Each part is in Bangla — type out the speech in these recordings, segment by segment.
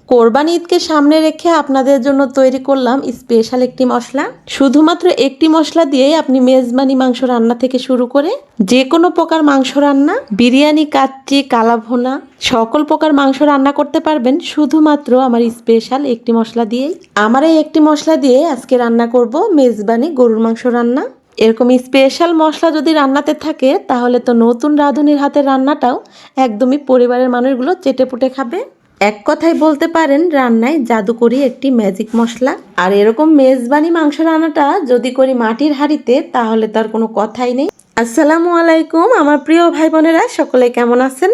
কোরবানি ঈদকে সামনে রেখে আপনাদের জন্য তৈরি করলাম স্পেশাল একটি মশলা। শুধুমাত্র একটি মশলা দিয়েই আপনি মেজবানি মাংস রান্না থেকে শুরু করে যে কোনো প্রকার মাংস রান্না, বিরিয়ানি, কাচ্চি, কালাভুনা সকল প্রকার মাংস রান্না করতে পারবেন শুধুমাত্র আমার স্পেশাল একটি মশলা দিয়েই। আমার এই একটি মশলা দিয়ে আজকে রান্না করব মেজবানি গরুর মাংস রান্না। এরকম স্পেশাল মশলা যদি রান্নাতে থাকে তাহলে তো নতুন রাঁধুনির হাতের রান্নাটাও একদমই পরিবারের মানুষগুলো চেটেপুটে খাবে। এক কথায় বলতে পারেন রান্নায় জাদুকরি একটি ম্যাজিক মশলা। আর এরকম মেজবানি মাংস রান্নাটা যদি করি মাটির হাঁড়িতে তাহলে তার কোনো কথাই নেই। আসসালামু আলাইকুম আমার প্রিয় ভাই বোনেরা, সকলে কেমন আছেন?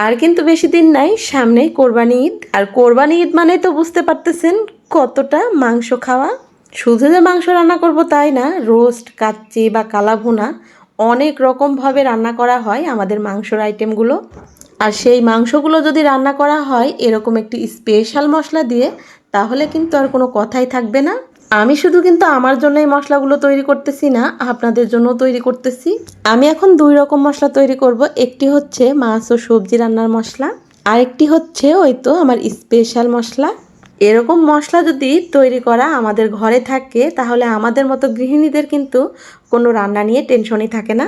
আর কিন্তু বেশি দিন নাই, সামনেই কোরবানি ঈদ। আর কোরবানি ঈদ মানে তো বুঝতে পারতেছেন কতটা মাংস খাওয়া। শুধু যে মাংস রান্না করব তাই না, রোস্ট, কাচ্চি বা কালাভুনা অনেক রকমভাবে রান্না করা হয় আমাদের মাংসর আইটেমগুলো। আর সেই মাংসগুলো যদি রান্না করা হয় এরকম একটি স্পেশাল মশলা দিয়ে তাহলে কিন্তু আর কোনো কথাই থাকবে না। আমি শুধু কিন্তু আমার জন্য এই মশলাগুলো তৈরি করতেছি না, আপনাদের জন্য তৈরি করতেছি। আমি এখন দুই রকম মশলা তৈরি করব। একটি হচ্ছে মাছ ও সবজি রান্নার মশলা, আরেকটি হচ্ছে ওই তো আমার স্পেশাল মশলা। এরকম মশলা যদি তৈরি করা আমাদের ঘরে থাকে তাহলে আমাদের মতো গৃহিণীদের কিন্তু কোনো রান্না নিয়ে টেনশনই থাকে না।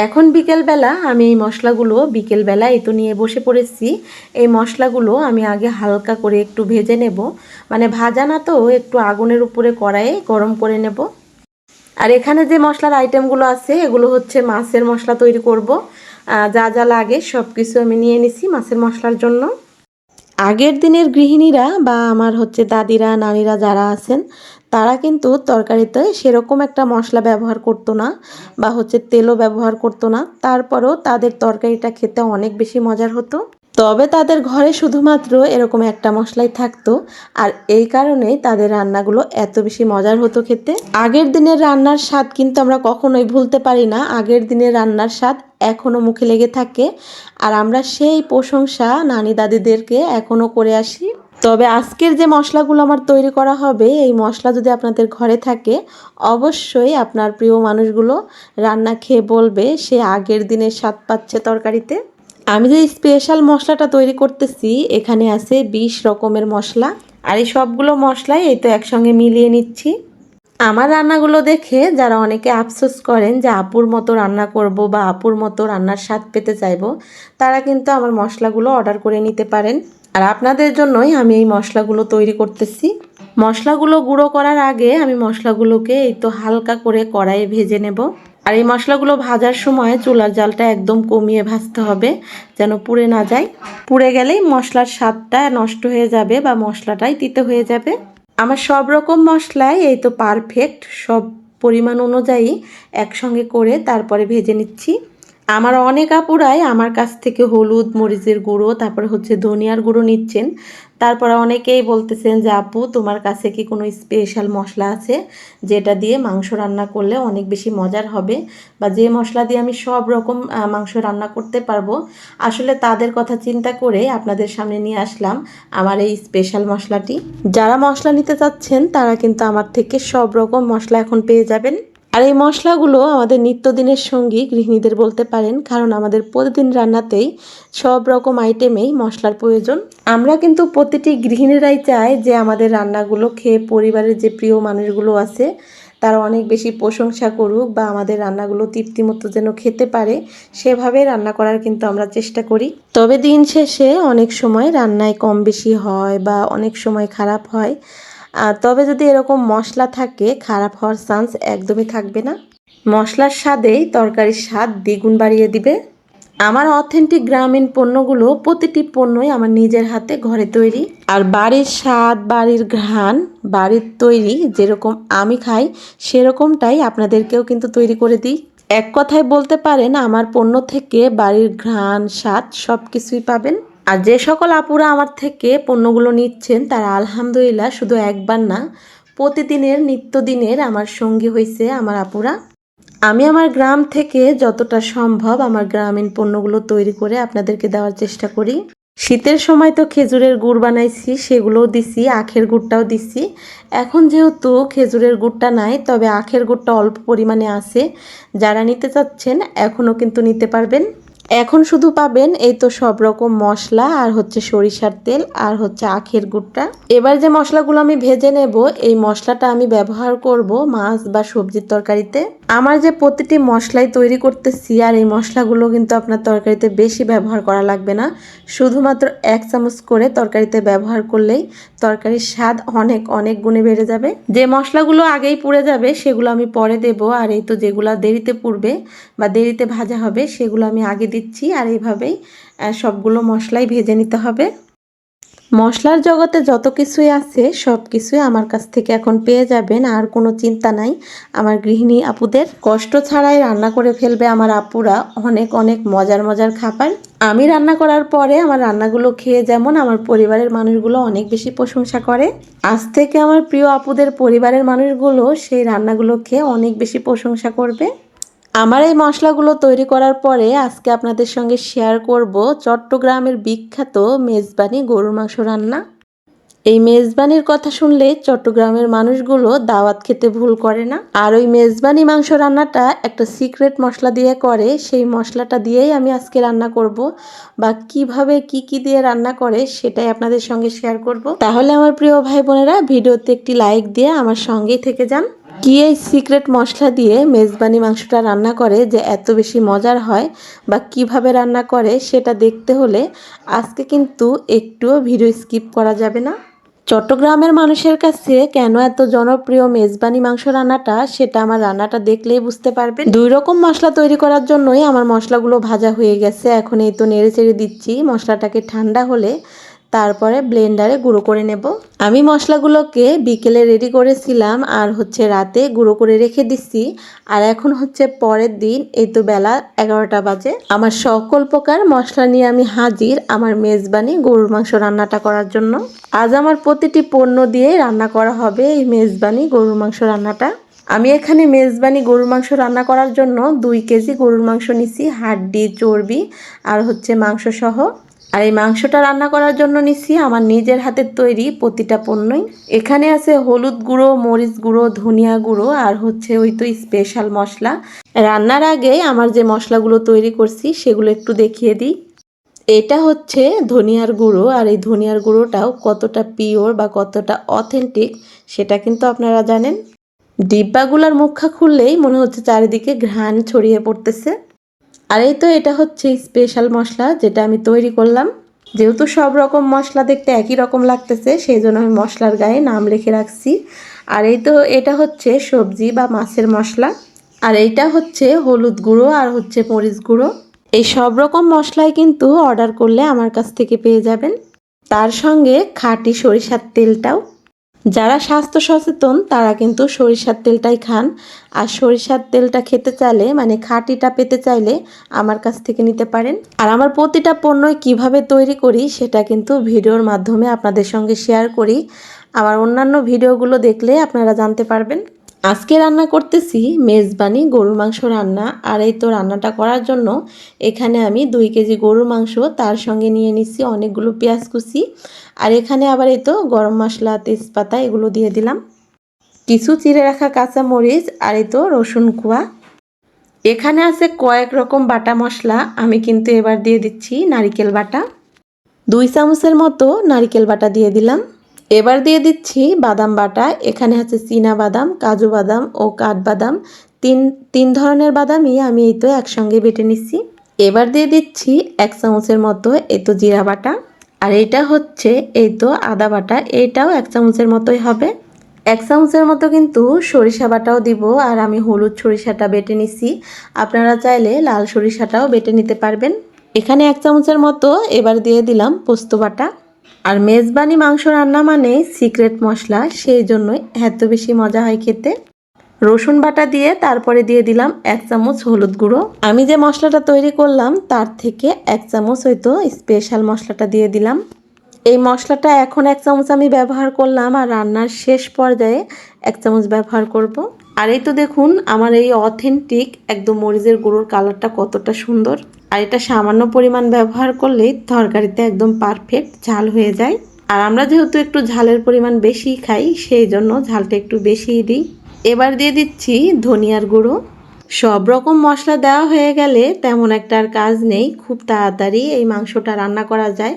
এখন বিকেলবেলা আমি এই মশলাগুলো বিকেলবেলা এই তো নিয়ে বসে পড়েছি। এই মশলাগুলো আমি আগে হালকা করে একটু ভেজে নেব, মানে ভাজা না তো, একটু আগুনের উপরে কড়াইয়ে গরম করে নেব। আর এখানে যে মশলার আইটেমগুলো আছে এগুলো হচ্ছে মাছের মশলা তৈরি করব। যা যা লাগে সব কিছু আমি নিয়ে নিছি মাছের মশলার জন্য। আগের দিনের গৃহিণীরা বা আমার হচ্ছে দাদিরা, নানিরা যারা আছেন তারা কিন্তু তরকারিতে সেরকম একটা মশলা ব্যবহার করতো না বা হচ্ছে তেলও ব্যবহার করতো না, তারপরেও তাদের তরকারিটা খেতে অনেক বেশি মজার হতো। তবে তাদের ঘরে শুধুমাত্র এরকম একটা মশলাই থাকতো, আর এই কারণেই তাদের রান্নাগুলো এত বেশি মজার হতো খেতে। আগের দিনের রান্নার স্বাদ কিন্তু আমরা কখনোই ভুলতে পারি না। আগের দিনের রান্নার স্বাদ এখনো মুখে লেগে থাকে, আর আমরা সেই প্রশংসা নানি দাদিদেরকে এখনো করে আসি। তবে আজকের যে মশলাগুলো আমার তৈরি করা হবে এই মশলা যদি আপনাদের ঘরে থাকে অবশ্যই আপনার প্রিয় মানুষগুলো রান্না খেয়ে বলবে সে আগের দিনের স্বাদ পাচ্ছে তরকারিতে। আমি যে স্পেশাল মশলাটা তৈরি করতেছি এখানে আছে 20 রকমের মশলা, আর এই সবগুলো মশলাই এই তো একসঙ্গে মিলিয়ে নিচ্ছি। আমার রান্নাগুলো দেখে যারা অনেকে আফসোস করেন যে আপুর মতো রান্না করব বা আপুর মতো রান্নার স্বাদ পেতে চাইবো, তারা কিন্তু আমার মশলাগুলো অর্ডার করে নিতে পারেন। আর আপনাদের জন্যই আমি এই মশলাগুলো তৈরি করতেছি। মশলাগুলো গুঁড়ো করার আগে আমি মশলাগুলোকে এই তো হালকা করে কড়াইয়ে ভেজে নেব। আর এই মশলাগুলো ভাজার সময় চুলার জালটা একদম কমিয়ে ভাজতে হবে যেন পুড়ে না যায়। পুড়ে গেলেই মশলার স্বাদটা নষ্ট হয়ে যাবে বা মশলাটাই তিতে হয়ে যাবে। আমার সব রকম মশলাই এই তো পারফেক্ট, সব পরিমাণ অনুযায়ী একসঙ্গে করে তারপরে ভেজে নিচ্ছি। আমার অনেক আপুরাই আমার কাছ থেকে হলুদ, মরিচের গুঁড়ো, তারপরে হচ্ছে ধনিয়ার গুঁড়ো নিচ্ছেন। তারপরে অনেকেই বলতেছেন যে আপু তোমার কাছে কি কোনো স্পেশাল মশলা আছে যেটা দিয়ে মাংস রান্না করলে অনেক বেশি মজার হবে, বা যে মশলা দিয়ে আমি সব রকম মাংস রান্না করতে পারবো। আসলে তাদের কথা চিন্তা করে আপনাদের সামনে নিয়ে আসলাম আমার এই স্পেশাল মশলাটি। যারা মশলা নিতে চাচ্ছেন তারা কিন্তু আমার থেকে সব রকম মশলা এখন পেয়ে যাবেন। আর এই মশলাগুলো আমাদের নিত্যদিনের সঙ্গী গৃহিণীদের বলতে পারেন, কারণ আমাদের প্রতিদিন রান্নাতেই সব রকম আইটেমেই মশলার প্রয়োজন। আমরা কিন্তু প্রতিটি গৃহিণীরাই চাই যে আমাদের রান্নাগুলো খেয়ে পরিবারের যে প্রিয় মানুষগুলো আছে তারা অনেক বেশি প্রশংসা করুক বা আমাদের রান্নাগুলো তৃপ্তিমতো যেন খেতে পারে, সেভাবে রান্না করার কিন্তু আমরা চেষ্টা করি। তবে দিন শেষে অনেক সময় রান্নায় কম বেশি হয় বা অনেক সময় খারাপ হয়, তবে যদি এরকম মশলা থাকে খারাপ হওয়ার চান্স একদমই থাকবে না। মশলার স্বাদেই তরকারির স্বাদ দ্বিগুণ বাড়িয়ে দিবে। আমার অথেন্টিক গ্রামীণ পণ্যগুলো প্রতিটি পণ্যই আমার নিজের হাতে ঘরে তৈরি। আর বাড়ির স্বাদ, বাড়ির ঘ্রাণ, বাড়ির তৈরি যেরকম আমি খাই সেরকমটাই আপনাদেরকেও কিন্তু তৈরি করে দিই। এক কথায় বলতে পারেন আমার পণ্য থেকে বাড়ির ঘ্রাণ, স্বাদ সব কিছুই পাবেন। আর যে সকল আপুরা আমার থেকে পণ্যগুলো নিচ্ছেন তারা আলহামদুলিল্লাহ শুধু একবার না, প্রতিদিনের নিত্যদিনের আমার সঙ্গী হয়েছে আমার আপুরা। আমি আমার গ্রাম থেকে যতটা সম্ভব আমার গ্রামীণ পণ্যগুলো তৈরি করে আপনাদেরকে দেওয়ার চেষ্টা করি। শীতের সময় তো খেজুরের গুড় বানাইছি, সেগুলোও দিছি, আখের গুড়টাও দিছি। এখন যেহেতু খেজুরের গুড়টা নাই তবে আখের গুড়টা অল্প পরিমাণে আছে, যারা নিতে চাচ্ছেন এখনও কিন্তু নিতে পারবেন। এখন শুধু পাবেন এই তো সব রকম মশলা আর হচ্ছে সরিষার তেল আর হচ্ছে আখের গুড়টা। এবার যে মশলাগুলো আমি ভেজে নেব, এই মশলাটা আমি ব্যবহার করব মাছ বা সবজির তরকারিতে। আমার যে প্রতিটি মশলাই তৈরি করতেছি, আর এই মশলাগুলো কিন্তু আপনার তরকারিতে বেশি ব্যবহার করা লাগবে না, শুধুমাত্র 1 চামচ করে তরকারিতে ব্যবহার করলেই তরকারির স্বাদ অনেক অনেক গুণে বেড়ে যাবে। যে মশলাগুলো আগেই পুড়ে যাবে সেগুলো আমি পরে দেব, আর এই তো যেগুলো দেরিতে পুড়বে বা দেরিতে ভাজা হবে সেগুলো আমি আগে দিচ্ছি। আর এইভাবেই সবগুলো মশলাই ভেজে নিতে হবে। মশলার জগতে যত কিছুই আছে সব কিছুই আমার কাছ থেকে এখন পেয়ে যাবেন, আর কোনো চিন্তা নাই। আমার গৃহিণী আপুদের কষ্ট ছাড়াই রান্না করে ফেলবে আমার আপুরা অনেক অনেক মজার মজার খাবার। আমি রান্না করার পরে আমার রান্নাগুলো খেয়ে যেমন আমার পরিবারের মানুষগুলো অনেক বেশি প্রশংসা করে, আজ থেকে আমার প্রিয় আপুদের পরিবারের মানুষগুলো সেই রান্নাগুলো খেয়ে অনেক বেশি প্রশংসা করবে। আমার এই মশলাগুলো তৈরি করার পরে আজকে আপনাদের সঙ্গে শেয়ার করব চট্টগ্রামের বিখ্যাত মেজবানি গরুর মাংস রান্না। এই মেজবানির কথা শুনলে চট্টগ্রামের মানুষগুলো দাওয়াত খেতে ভুল করে না। আর ওই মেজবানি মাংস রান্নাটা একটা সিক্রেট মশলা দিয়ে করে, সেই মশলাটা দিয়েই আমি আজকে রান্না করব, বা কিভাবে কি দিয়ে রান্না করে সেটাই আপনাদের সঙ্গে শেয়ার করব। তাহলে আমার প্রিয় ভাই বোনেরা, ভিডিওতে একটি লাইক দিয়ে আমার সঙ্গেই থেকে যান। কি এই সিক্রেট মশলা দিয়ে মেজবানি মাংসটা রান্না করে যে এত বেশি মজার হয়, বা কিভাবে রান্না করে সেটা দেখতে হলে আজকে কিন্তু একটুও ভিডিও স্কিপ করা যাবে না। চট্টগ্রামের মানুষের কাছে কেন এত জনপ্রিয় মেজবানি মাংস রান্নাটা, সেটা আমার রান্নাটা দেখলেই বুঝতে পারবেন। 2 রকম মশলা তৈরি করার জন্যই আমার মশলাগুলো ভাজা হয়ে গেছে। এখন এই তো নেড়ে চেড়ে দিচ্ছি। মশলাটাকে ঠান্ডা হলে তারপরে ব্লেন্ডারে গুঁড়ো করে নেব। আমি মশলাগুলোকে বিকেলে রেডি করেছিলাম আর হচ্ছে রাতে গুঁড়ো করে রেখে দিচ্ছি। আর এখন হচ্ছে পরের দিন, এই তো বেলা 11টা বাজে। আমার সকল প্রকার মশলা নিয়ে আমি হাজির আমার মেজবানি গরুর মাংস রান্নাটা করার জন্য। আজ আমার প্রতিটি পণ্য দিয়ে রান্না করা হবে এই মেজবানি গরুর মাংস রান্নাটা। আমি এখানে মেজবানি গরুর মাংস রান্না করার জন্য 2 কেজি গরুর মাংস নিছি, হাড্ডি চর্বি আর হচ্ছে মাংস সহ। আর এই মাংসটা রান্না করার জন্য নিচ্ছি আমার নিজের হাতের তৈরি প্রতিটা পণ্যই। এখানে আছে হলুদ গুঁড়ো, মরিচ গুঁড়ো, ধনিয়া গুঁড়ো আর হচ্ছে ওই তো স্পেশাল মশলা। রান্নার আগে আমার যে মশলাগুলো তৈরি করছি সেগুলো একটু দেখিয়ে দিই। এটা হচ্ছে ধনিয়ার গুঁড়ো, আর এই ধনিয়ার গুঁড়োটাও কতটা পিওর বা কতটা অথেন্টিক সেটা কিন্তু আপনারা জানেন। ডিব্বাগুলার মুখা খুললেই মনে হচ্ছে চারিদিকে ঘ্রাণ ছড়িয়ে পড়তেছে। আর এই তো এটা হচ্ছে স্পেশাল মশলা যেটা আমি তৈরি করলাম। যেহেতু সব রকম মশলা দেখতে একই রকম লাগতেছে, সেই জন্য আমি মশলার গায়ে নাম লিখে রাখছি। আর এই তো এটা হচ্ছে সবজি বা মাছের মশলা, আর এইটা হচ্ছে হলুদ গুঁড়ো আর হচ্ছে মরিচ গুঁড়ো। এই সব রকম মশলাই কিন্তু অর্ডার করলে আমার কাছ থেকে পেয়ে যাবেন। তার সঙ্গে খাঁটি সরিষার তেলটাও। যারা স্বাস্থ্য সচেতন তারা কিন্তু সরিষার তেলটাই খান, আর সরিষার তেলটা খেতে চাইলে মানে খাঁটিটা পেতে চাইলে আমার কাছ থেকে নিতে পারেন। আর আমার প্রতিটা পণ্যই কিভাবে তৈরি করি সেটা কিন্তু ভিডিওর মাধ্যমে আপনাদের সঙ্গে শেয়ার করি। আমার অন্যান্য ভিডিওগুলো দেখলে আপনারা জানতে পারবেন। আজকে রান্না করতেছি মেজবানি গরুর মাংস রান্না। আর এই তো রান্নাটা করার জন্য এখানে আমি 2 কেজি গরুর মাংস, তার সঙ্গে নিয়ে নিচ্ছি অনেকগুলো পেঁয়াজ কুচি, আর এখানে আবার এই তো গরম মশলা, তেজপাতা এগুলো দিয়ে দিলাম, কিছু চিড়ে রাখা কাঁচা মরিচ, আর এই তো রসুন কোয়া। এখানে আছে কয়েক রকম বাটা মশলা। আমি কিন্তু এবার দিয়ে দিচ্ছি নারিকেল বাটা, 2 চামচের মতো নারিকেল বাটা দিয়ে দিলাম। এবার দিয়ে দিচ্ছি বাদাম বাটা। এখানে আছে চীনা বাদাম, কাজু বাদাম ও কাঠবাদাম, তিন ধরনের বাদামই আমি এই তো একসঙ্গে বেটে নিচ্ছি। এবার দিয়ে দিচ্ছি 1 চামচের মতো এই তো জিরা বাটা, আর এটা হচ্ছে এই তো আদা বাটা, এটাও 1 চামচের মতোই হবে। 1 চামচের মতো কিন্তু সরিষা বাটাও দিব, আর আমি হলুদ সরিষাটা বেটে নিচ্ছি। আপনারা চাইলে লাল সরিষাটাও বেটে নিতে পারবেন। এখানে 1 চামচের মতো এবার দিয়ে দিলাম পোস্ত বাটা। আর মেজবানি মাংস রান্না মানে সিক্রেট মশলা, সেই জন্যই এত বেশি মজা হয় খেতে। রসুন বাটা দিয়ে তারপরে দিয়ে দিলাম 1 চামচ হলুদ গুঁড়ো। আমি যে মশলাটা তৈরি করলাম তার থেকে 1 চামচ হয়তো স্পেশাল মশলাটা দিয়ে দিলাম। এই মশলাটা এখন 1 চামচ আমি ব্যবহার করলাম, আর রান্নার শেষ পর্যায়ে 1 চামচ ব্যবহার করব। আর এই তো দেখুন আমার এই অথেন্টিক একদম মরিচের গুঁড়োর কালারটা কতটা সুন্দর। আর এটা সামান্য পরিমাণ ব্যবহার করলেই তরকারিতে একদম পারফেক্ট ঝাল হয়ে যায়। আর আমরা যেহেতু একটু ঝালের পরিমাণ বেশি খাই, সেই জন্য ঝালটা একটু বেশিই দিই। এবার দিয়ে দিচ্ছি ধনিয়ার গুঁড়ো। সব রকম মশলা দেওয়া হয়ে গেলে তেমন একটা আর কাজ নেই, খুব তাড়াতাড়ি এই মাংসটা রান্না করা যায়।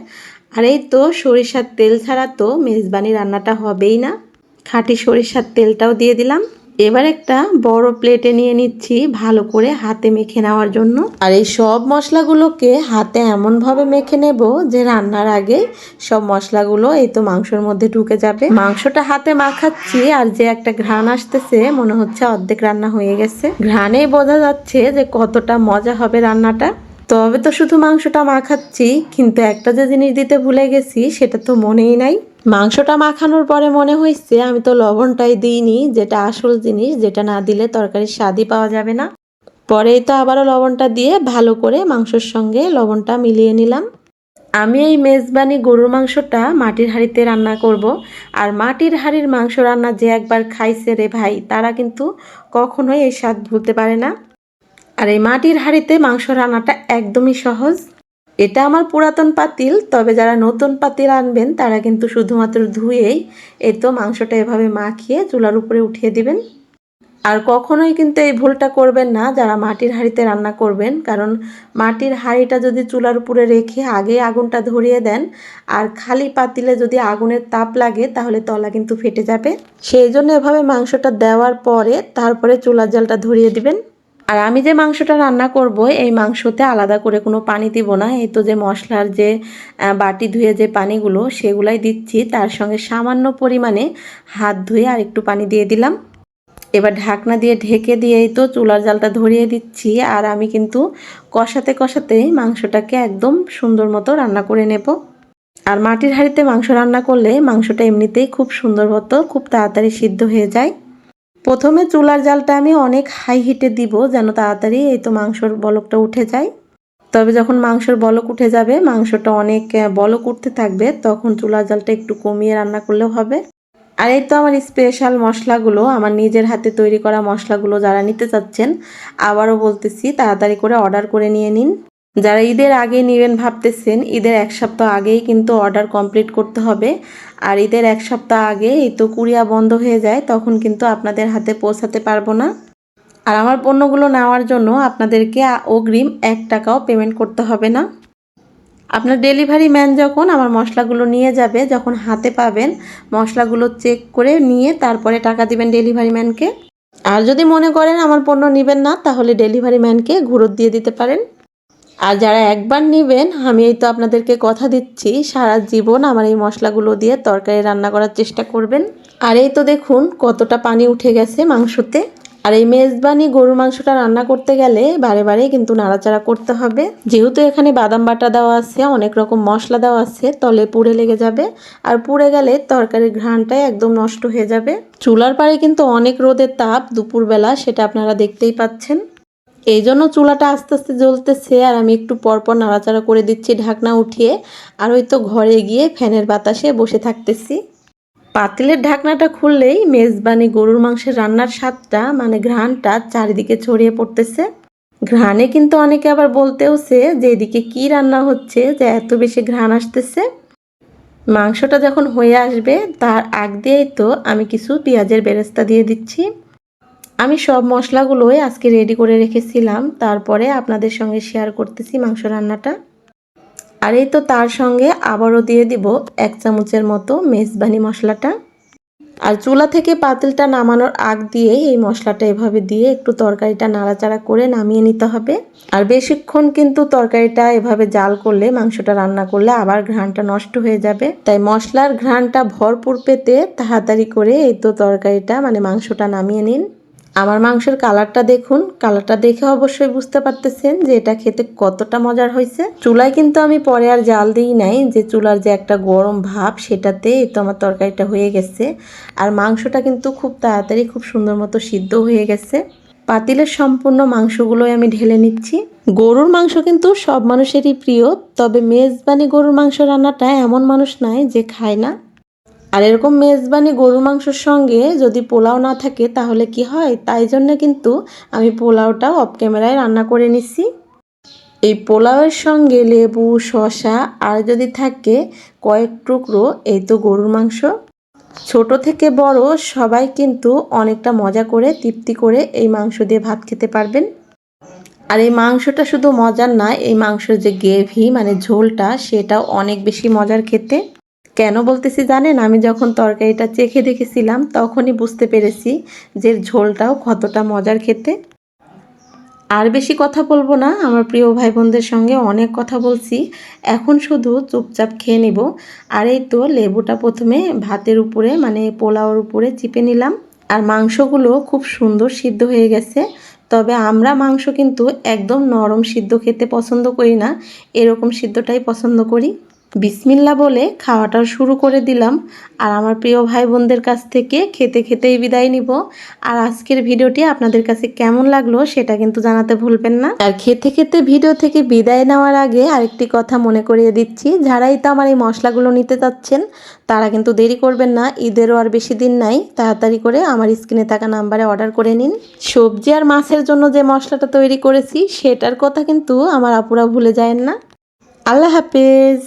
আর এই তো সরিষার তেল ছাড়া তো মেজবানি রান্নাটা হবেই না। খাঁটি সরিষার তেলটাও দিয়ে দিলাম। এবার একটা বড় প্লেটে নিয়ে নিচ্ছি ভালো করে হাতে মেখে নেওয়ার জন্য। আর এই সব মশলাগুলোকে হাতে এমনভাবে মেখে নেব যে রান্নার আগে সব মশলাগুলো এই তো মাংসের মধ্যে ঢুকে যাবে। মাংসটা হাতে মাখাচ্ছি আর যে একটা ঘ্রাণ আসতেছে, মনে হচ্ছে অর্ধেক রান্না হয়ে গেছে। ঘ্রাণেই বোঝা যাচ্ছে যে কতটা মজা হবে রান্নাটা। তবে তো শুধু মাংসটা মাখাচ্ছি, কিন্তু একটা যে জিনিস দিতে ভুলে গেছি সেটা তো মনেই নাই। মাংসটা মাখানোর পরে মনে হয়েছে আমি তো লবণটাই দিইনি, যেটা আসল জিনিস, যেটা না দিলে তরকারির স্বাদই পাওয়া যাবে না। পরেই তো আবারও লবণটা দিয়ে ভালো করে মাংসের সঙ্গে লবণটা মিলিয়ে নিলাম। আমি এই মেজবানি গরুর মাংসটা মাটির হাঁড়িতে রান্না করব। আর মাটির হাঁড়ির মাংস রান্না যে একবার খাইছে রে ভাই, তারা কিন্তু কখনোই এই স্বাদ ভুলতে পারে না। আর এই মাটির হাঁড়িতে মাংস রান্নাটা একদমই সহজ। এটা আমার পুরাতন পাতিল, তবে যারা নতুন পাতিল আনবেন তারা কিন্তু শুধুমাত্র ধুয়েই এই তো মাংসটা এভাবে মাখিয়ে চুলার উপরে উঠিয়ে দিবেন। আর কখনোই কিন্তু এই ভুলটা করবেন না যারা মাটির হাঁড়িতে রান্না করবেন, কারণ মাটির হাঁড়িটা যদি চুলার উপরে রেখে আগে আগুনটা ধরিয়ে দেন আর খালি পাতিলে যদি আগুনের তাপ লাগে তাহলে তলা কিন্তু ফেটে যাবে। সেই জন্য এভাবে মাংসটা দেওয়ার পরে তারপরে চুলার জালটা ধরিয়ে দিবেন। আর আমি যে মাংসটা রান্না করব এই মাংসতে আলাদা করে কোনো পানি দিব না। এই তো যে মশলার যে বাটি ধুয়ে যে পানিগুলো সেগুলাই দিচ্ছি, তার সঙ্গে সামান্য পরিমাণে হাত ধুয়ে আর একটু পানি দিয়ে দিলাম। এবার ঢাকনা দিয়ে ঢেকে দিয়েই তো চুলার জালটা ধরিয়ে দিচ্ছি। আর আমি কিন্তু কষাতে কষাতেই মাংসটাকে একদম সুন্দর মতো রান্না করে নেব। আর মাটির হাঁড়িতে মাংস রান্না করলে মাংসটা এমনিতেই খুব সুন্দর মতো খুব তাড়াতাড়ি সিদ্ধ হয়ে যায়। প্রথমে চুলার জালটা আমি অনেক হাই হিটে দিব যেন তাড়াতাড়ি এই তো মাংসর বলকটা উঠে যায়। তবে যখন মাংসের বলক উঠে যাবে, মাংসটা অনেক বলক উঠতে থাকবে, তখন চুলার জালটা একটু কমিয়ে রান্না করলেও হবে। আর এই তো আমার স্পেশাল মশলাগুলো, আমার নিজের হাতে তৈরি করা মশলাগুলো যারা নিতে চাচ্ছেন, আবারও বলতেছি তাড়াতাড়ি করে অর্ডার করে নিয়ে নিন। যারা ঈদের আগে নেবেন ভাবতেছেন, ঈদের এক সপ্তাহ আগেই কিন্তু অর্ডার কমপ্লিট করতে হবে। আর ঈদের এক সপ্তাহ আগে এই তো কুরিয়া বন্ধ হয়ে যায়, তখন কিন্তু আপনাদের হাতে পৌঁছাতে পারবো না। আর আমার পণ্যগুলো নেওয়ার জন্য আপনাদেরকে অগ্রিম 1 টাকাও পেমেন্ট করতে হবে না। আপনার ডেলিভারি ম্যান যখন আমার মশলাগুলো নিয়ে যাবে, যখন হাতে পাবেন মশলাগুলো চেক করে নিয়ে তারপরে টাকা দিবেন ডেলিভারি ম্যানকে। আর যদি মনে করেন আমার পণ্য নেবেন না, তাহলে ডেলিভারি ম্যানকে ঘুরত দিয়ে দিতে পারেন। আর যারা একবার নেবেন, আমি এই তো আপনাদেরকে কথা দিচ্ছি সারা জীবন আমার এই মশলাগুলো দিয়ে তরকারি রান্না করার চেষ্টা করবেন। আর এই তো দেখুন কতটা পানি উঠে গেছে মাংসতে। আর এই মেজবানি গরুর মাংসটা রান্না করতে গেলে বারে বারে কিন্তু নাড়াচাড়া করতে হবে, যেহেতু এখানে বাদাম বাটা দেওয়া আছে, অনেক রকম মশলা দেওয়া আছে, তলে পুড়ে লেগে যাবে। আর পুড়ে গেলে তরকারির ঘ্রাণটাই একদম নষ্ট হয়ে যাবে। চুলার পাড়ে কিন্তু অনেক রোদের তাপ দুপুরবেলা, সেটা আপনারা দেখতেই পাচ্ছেন। এই জন্য চুলাটা আস্তে আস্তে জ্বলতেছে আর আমি একটু পরপর নাড়াচাড়া করে দিচ্ছি ঢাকনা উঠিয়ে। আর ওই তো ঘরে গিয়ে ফ্যানের বাতাসে বসে থাকতেছি। পাতিলের ঢাকনাটা খুললেই মেজবানি গরুর মাংসের রান্নার স্বাদটা মানে ঘ্রাণটা চারিদিকে ছড়িয়ে পড়তেছে। ঘ্রাণে কিন্তু অনেকে আবার বলতেওছে যে এদিকে কি রান্না হচ্ছে যে এত বেশি ঘ্রাণ আসতেছে। মাংসটা যখন হয়ে আসবে তার আগ দিয়েই তো আমি কিছু পেঁয়াজের বেরেস্তা দিয়ে দিচ্ছি। আমি সব মশলাগুলোই আজকে রেডি করে রেখেছিলাম, তারপরে আপনাদের সঙ্গে শেয়ার করতেছি মাংস রান্নাটা। আর এই তো তার সঙ্গে আবারও দিয়ে দিব 1 চামচের মতো মেজবানি মশলাটা। আর চুলা থেকে পাতিলটা নামানোর আগ দিয়ে এই মশলাটা এভাবে দিয়ে একটু তরকারিটা নাড়াচাড়া করে নামিয়ে নিতে হবে। আর বেশিক্ষণ কিন্তু তরকারিটা এভাবে জাল করলে, মাংসটা রান্না করলে আবার ঘ্রাণটা নষ্ট হয়ে যাবে। তাই মশলার ঘ্রাণটা ভরপুর পেতে তাড়াতাড়ি করে এই তো তরকারিটা মানে মাংসটা নামিয়ে নিন। আমার মাংসের কালারটা দেখুন, কালারটা দেখে অবশ্যই বুঝতে পারতেছেন যে এটা খেতে কতটা মজার হয়েছে। চুলায় কিন্তু আমি পরে আর জাল দিই নাই, যে চুলার যে একটা গরম ভাব সেটাতে এই তো আমার তরকারিটা হয়ে গেছে। আর মাংসটা কিন্তু খুব তাড়াতাড়ি খুব সুন্দর মতো সিদ্ধ হয়ে গেছে। পাতিলের সম্পূর্ণ মাংসগুলোই আমি ঢেলে নিচ্ছি। গরুর মাংস কিন্তু সব মানুষেরই প্রিয়, তবে মেজবানি গরুর মাংস রান্নাটা এমন মানুষ নাই যে খায় না। আর এরকম মেজবানি গরুর মাংসের সঙ্গে যদি পোলাও না থাকে তাহলে কি হয়, তাই জন্য কিন্তু আমি পোলাওটাও অফ ক্যামেরায় রান্না করে নিচ্ছি। এই পোলাওয়ের সঙ্গে লেবু, শসা আর যদি থাকে কয়েক টুকরো এই তো গরুর মাংস, ছোট থেকে বড় সবাই কিন্তু অনেকটা মজা করে তৃপ্তি করে এই মাংস দিয়ে ভাত খেতে পারবেন। আর এই মাংসটা শুধু মজার না, এই মাংসের যে গ্রেভি মানে ঝোলটা সেটাও অনেক বেশি মজার খেতে। কেন বলতেছি জানেন? আমি যখন তরকারিটা চেখে দেখেছিলাম তখনই বুঝতে পেরেছি যে ঝোলটাও কতটা মজার খেতে। আর বেশি কথা বলবো না, আমার প্রিয় ভাই বোনদের সঙ্গে অনেক কথা বলছি, এখন শুধু চুপচাপ খেয়ে নেব। আর এই তো লেবুটা প্রথমে ভাতের উপরে মানে পোলাওর উপরে চিপে নিলাম। আর মাংসগুলো খুব সুন্দর সিদ্ধ হয়ে গেছে। তবে আমরা মাংস কিন্তু একদম নরম সিদ্ধ খেতে পছন্দ করি না, এরকম সিদ্ধটাই পছন্দ করি। বিসমিল্লা বলে খাওয়াটাও শুরু করে দিলাম। আর আমার প্রিয় ভাই বোনদের কাছ থেকে খেতে খেতেই বিদায় নিব। আর আজকের ভিডিওটি আপনাদের কাছে কেমন লাগলো সেটা কিন্তু জানাতে ভুলবেন না। আর খেতে খেতে ভিডিও থেকে বিদায় নেওয়ার আগে আরেকটি কথা মনে করিয়ে দিচ্ছি, যারাই তো আমার এই মশলাগুলো নিতে চাচ্ছেন তারা কিন্তু দেরি করবেন না, ঈদেরও আর বেশি দিন নাই, তাড়াতাড়ি করে আমার স্ক্রিনে থাকা নাম্বারে অর্ডার করে নিন। সবজি আর মাছের জন্য যে মশলাটা তৈরি করেছি সেটার কথা কিন্তু আমার আপুরা ভুলে যায়েন না। আল্লাহ হাফেজ।